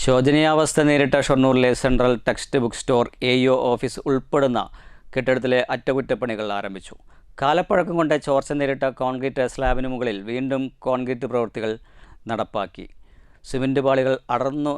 ശോചനീയാവസ്ഥ നേരിട്ട ഷൊർണൂരിലെ central text book store AO office ഉൾപ്പെടുന്ന കെട്ടിടത്തിലെ അറ്റകുറ്റപ്പണികൾ ആരംഭിച്ചു. കാലപ്പഴക്കം കൊണ്ട് ചോർച്ച നേരിട്ട കോൺക്രീറ്റ് സ്ലാബിന് മുകളിൽ വീണ്ടും കോൺക്രീറ്റ് പ്രവൃത്തികൾ നടപ്പാക്കി. സിമൻറ്റ് പാളികൾ അടർന്നു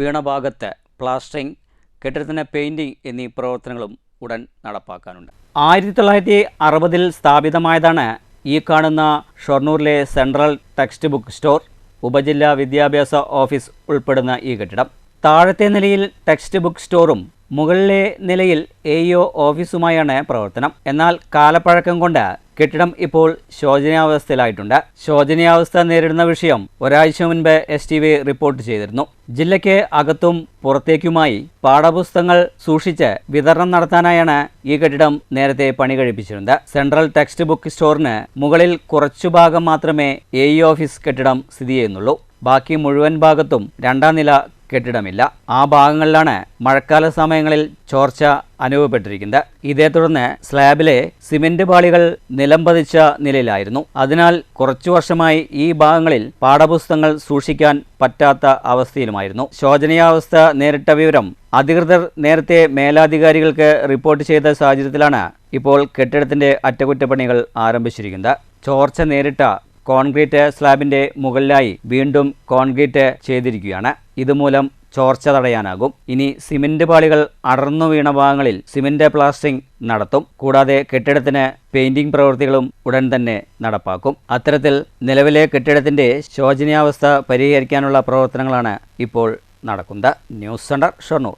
വീണ ഭാഗത്ത് പ്ലാസ്റ്ററിംഗ്, കെട്ടിടത്തിന് പെയിൻറ്റിംഗ് എന്നീ പ്രവർത്തനങ്ങളും ഉടൻ നടപ്പാക്കാനുണ്ട്. 1960-ൽ സ്ഥാപിതമായതാണ് ഈ കാണുന്ന ഷൊർണൂരിലെ സെൻട്രൽ ടെക്സ്റ്റ് ബുക്ക് സ്റ്റോർ. ഉപജില്ലാ വിദ്യാഭ്യാസ ഓഫീസ് ഉൾപ്പെടുന്ന ഈ കെട്ടിടം താഴത്തെ നിലയിൽ ടെക്സ്റ്റ് ബുക്ക് സ്റ്റോറും മുകളിലെ നിലയിൽ AO ഓഫീസുമായാണ് പ്രവർത്തനം. എന്നാൽ കാലപ്പഴക്കം കൊണ്ട് കെട്ടിടം ഇപ്പോൾ ശോചനീയാവസ്ഥയിലായിട്ടുണ്ട്. ശോചനീയാവസ്ഥ നേരിടുന്ന വിഷയം ഒരാഴ്ച മുൻപ് STV റിപ്പോർട്ട് ചെയ്തിരുന്നു. ജില്ലയ്ക്ക് അകത്തും പുറത്തേക്കുമായി പാഠപുസ്തകങ്ങൾ സൂക്ഷിച്ച് വിതരണം നടത്താനായാണ് ഈ കെട്ടിടം നേരത്തെ പണി കഴിപ്പിച്ചിരുന്നത്. സെൻട്രൽ ടെക്സ്റ്റ് ബുക്ക് സ്റ്റോറിന് മുകളിൽ കുറച്ചു ഭാഗം മാത്രമേ AE ഓഫീസ് കെട്ടിടം സ്ഥിതി ചെയ്യുന്നുള്ളൂ. ബാക്കി മുഴുവൻ ഭാഗത്തും രണ്ടാം നില കെട്ടിടമില്ല. ആ ഭാഗങ്ങളിലാണ് മഴക്കാല സമയങ്ങളിൽ ചോർച്ച അനുഭവപ്പെട്ടിരിക്കുന്നത്. ഇതേ തുടർന്ന് സ്ലാബിലെ സിമന്റ് പാളികൾ നിലം പതിച്ച നിലയിലായിരുന്നു. അതിനാൽ കുറച്ചു വർഷമായി ഈ ഭാഗങ്ങളിൽ പാഠപുസ്തകങ്ങൾ സൂക്ഷിക്കാൻ പറ്റാത്ത അവസ്ഥയിലുമായിരുന്നു. ശോചനീയാവസ്ഥ നേരിട്ട വിവരം അധികൃതർ നേരത്തെ മേലധികാരികൾക്ക് റിപ്പോർട്ട് ചെയ്ത സാഹചര്യത്തിലാണ് ഇപ്പോൾ കെട്ടിടത്തിന്റെ അറ്റകുറ്റപ്പണികൾ ആരംഭിച്ചിരിക്കുന്നത്. ചോർച്ച നേരിട്ട കോൺക്രീറ്റ് സ്ലാബിന്റെ മുകളിലായി വീണ്ടും കോൺക്രീറ്റ് ചെയ്തിരിക്കുകയാണ്. ഇതുമൂലം ചോർച്ച തടയാനാകും. ഇനി സിമന്റ് പാളികൾ അടർന്നു വീണ ഭാഗങ്ങളിൽ സിമന്റ് പ്ലാസ്റ്ററിംഗ് നടത്തും. കൂടാതെ കെട്ടിടത്തിന് പെയിന്റിംഗ് പ്രവൃത്തികളും ഉടൻ തന്നെ നടപ്പാക്കും. അത്തരത്തിൽ നിലവിലെ കെട്ടിടത്തിന്റെ ശോചനീയാവസ്ഥ പരിഹരിക്കാനുള്ള പ്രവർത്തനങ്ങളാണ് ഇപ്പോൾ നടക്കുന്നത്. News centre, Shoranur.